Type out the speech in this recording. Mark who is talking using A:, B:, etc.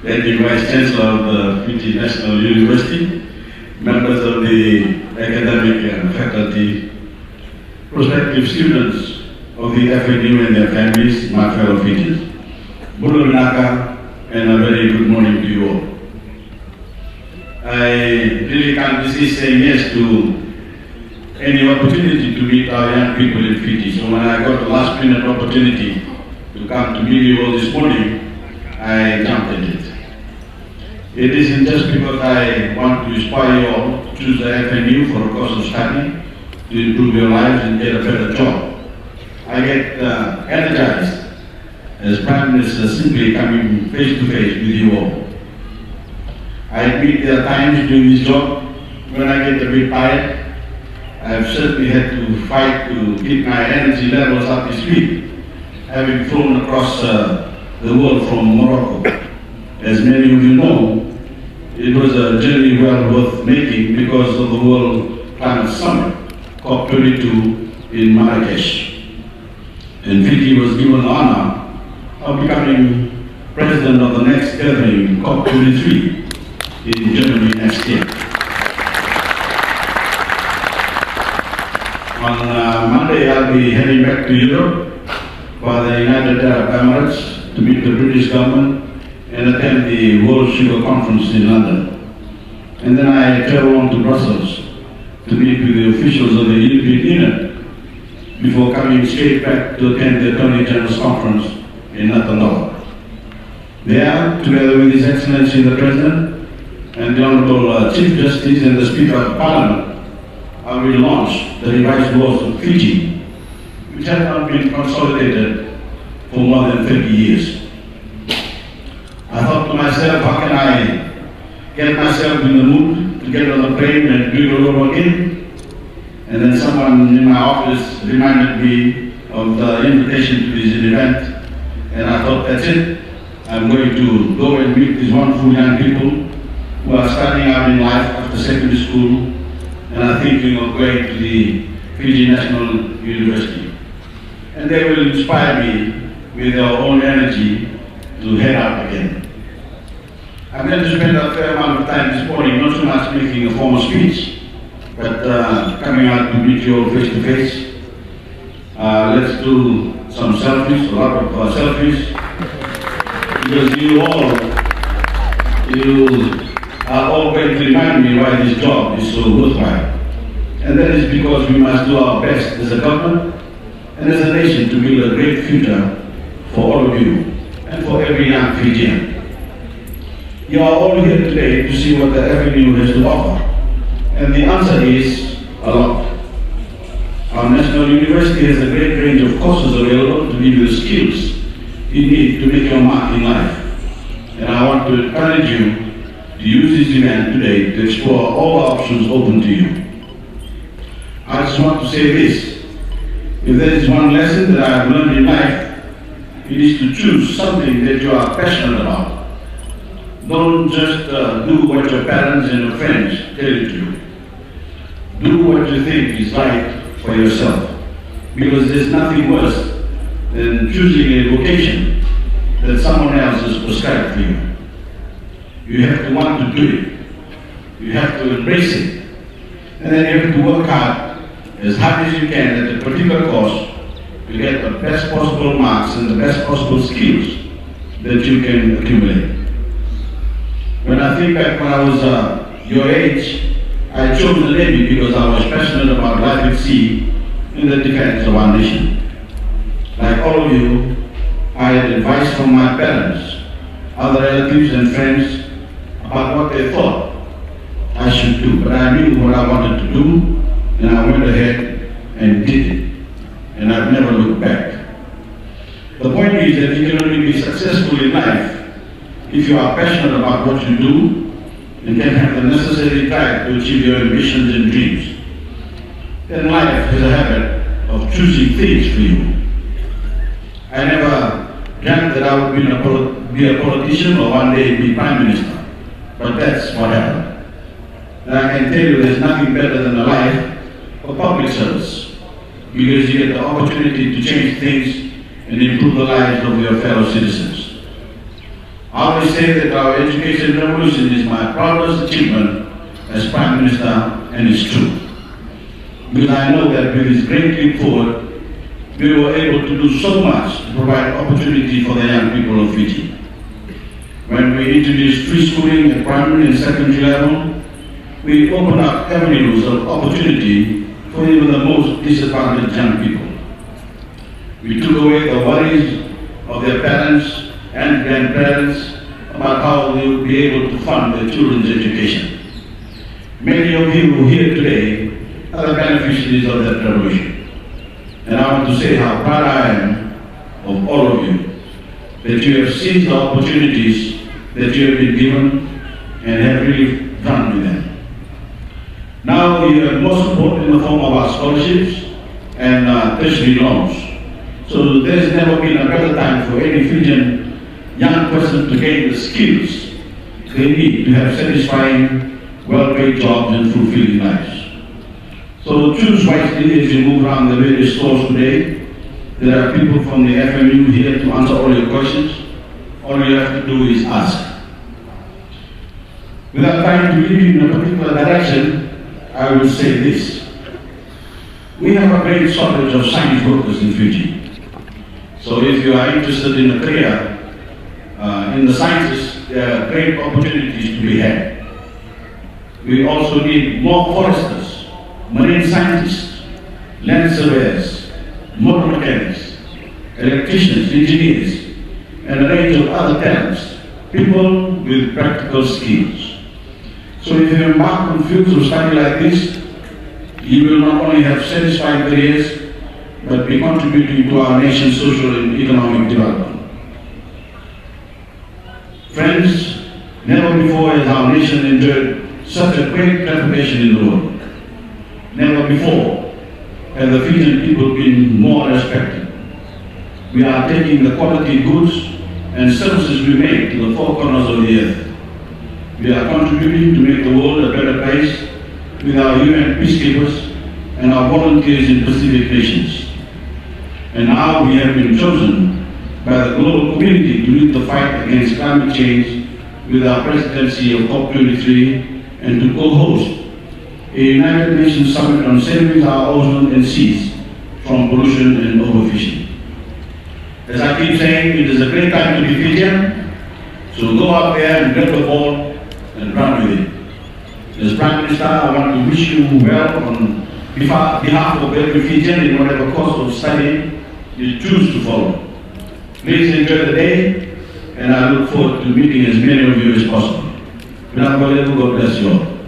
A: Acting Vice Chancellor of the Fiji National University, members of the academic and faculty, prospective students of the FNU and their families, my fellow Fijians. Bulu Naka, and a very good morning to you all. I really can't resist saying yes to any opportunity to meet our young people in Fiji. So when I got the last minute opportunity to come to meet you all this morning, I jumped at it. It isn't just because I want to inspire you all to choose the FNU for a course of study to improve your lives and get a better job. I get energized as Prime Minister simply coming face to face with you all. I admit there are times doing this job when I get a bit tired. I've certainly had to fight to keep my energy levels up this week, having flown across the world from Morocco. As many of you know, it was a journey well worth making because of the World Climate Summit, COP22 in Marrakesh. And Fiji was given the honor of becoming president of the next gathering, COP23, in Germany next year. On Monday, I'll be heading back to Europe for the United Arab Emirates to meet the British government and attend the World Sugar Conference in London. And then I travel on to Brussels to meet with the officials of the European Union before coming straight back to attend the Attorney General's Conference in Natandoa. There, together with His Excellency the President and the Honorable Chief Justice and the Speaker of Parliament, I will launch the revised laws of Fiji, which have not been consolidated for more than 30 years. I thought to myself, how can I get myself in the mood to get on the plane and do it all over again? And then someone in my office reminded me of the invitation to this event, and I thought, that's it. I'm going to go and meet these wonderful young people who are starting out in life after secondary school and are thinking of going to the Fiji National University. And they will inspire me with their own energy to head out again. I'm going to spend a fair amount of time this morning, not so much making a formal speech, but coming out to meet you all face to face. Let's do some selfies, a lot of selfies, because you are all going to remind me why this job is so worthwhile. And that is because we must do our best as a government and as a nation to build a great future for all of you and for every young Fijian. You are all here today to see what the FNU has to offer. And the answer is a lot. Our National University has a great range of courses available to give you the skills you need to make your mark in life. And I want to encourage you to use this event today to explore all the options open to you. I just want to say this. If there is one lesson that I have learned in life, it is to choose something that you are passionate about. Don't just do what your parents and your friends tell you to do. Do what you think is right for yourself. Because there's nothing worse than choosing a vocation that someone else has prescribed for you. You have to want to do it. You have to embrace it. And then you have to work hard as you can at a particular course to get the best possible marks and the best possible skills that you can accumulate. When I think back when I was your age, I chose the Navy because I was passionate about life at sea in the defense of our nation. Like all of you, I had advice from my parents, other relatives and friends about what they thought I should do. But I knew what I wanted to do, and I went ahead and did it. And I've never looked back. The point is that you can only be successful in life if you are passionate about what you do and can have the necessary drive to achieve your ambitions and dreams. Then life has a habit of choosing things for you. I never dreamt that I would be a politician or one day be Prime Minister, but that's what happened. And I can tell you there's nothing better than a life of public service, because you get the opportunity to change things and improve the lives of your fellow citizens. I always say that our education revolution is my proudest achievement as Prime Minister, and it's true. Because I know that with this great leap forward, we were able to do so much to provide opportunity for the young people of Fiji. When we introduced free schooling at primary and secondary level, we opened up avenues of opportunity for even the most disadvantaged young people. We took away the worries of their parents and grandparents about how they would be able to fund their children's education. Many of you here today are the beneficiaries of that revolution. And I want to say how proud I am of all of you, that you have seized the opportunities that you have been given and have really run with them. Now you have more support in the form of our scholarships and tertiary loans. So there's never been a better time for any Fijian young person to gain the skills they need to have satisfying, well-paid jobs and fulfilling lives. So choose wisely as you move around the various stores today. There are people from the FMU here to answer all your questions. All you have to do is ask. Without trying to lead you in a particular direction, I will say this. We have a great shortage of science workers in Fiji. So if you are interested in a career in the sciences, there are great opportunities to be had. We also need more foresters, marine scientists, land surveyors, motor mechanics, electricians, engineers, and a range of other talents, people with practical skills. So if you embark on fields of study like this, you will not only have satisfying careers, but be contributing to our nation's social and economic development. Friends, never before has our nation enjoyed such a great reputation in the world. Never before have the Fijian people been more respected. We are taking the quality goods and services we make to the four corners of the earth. We are contributing to make the world a better place with our UN peacekeepers and our volunteers in Pacific nations. And now we have been chosen by the global community to lead the fight against climate change with our presidency of COP23 and to co-host a United Nations Summit on saving our ozone and seas from pollution and overfishing. As I keep saying, it is a great time to be Fijian, so go out there and grab the ball and run with it. As Prime Minister, I want to wish you well on behalf of every Fijian in whatever course of study you choose to follow. Please enjoy the day, and I look forward to meeting as many of you as possible. God bless you all.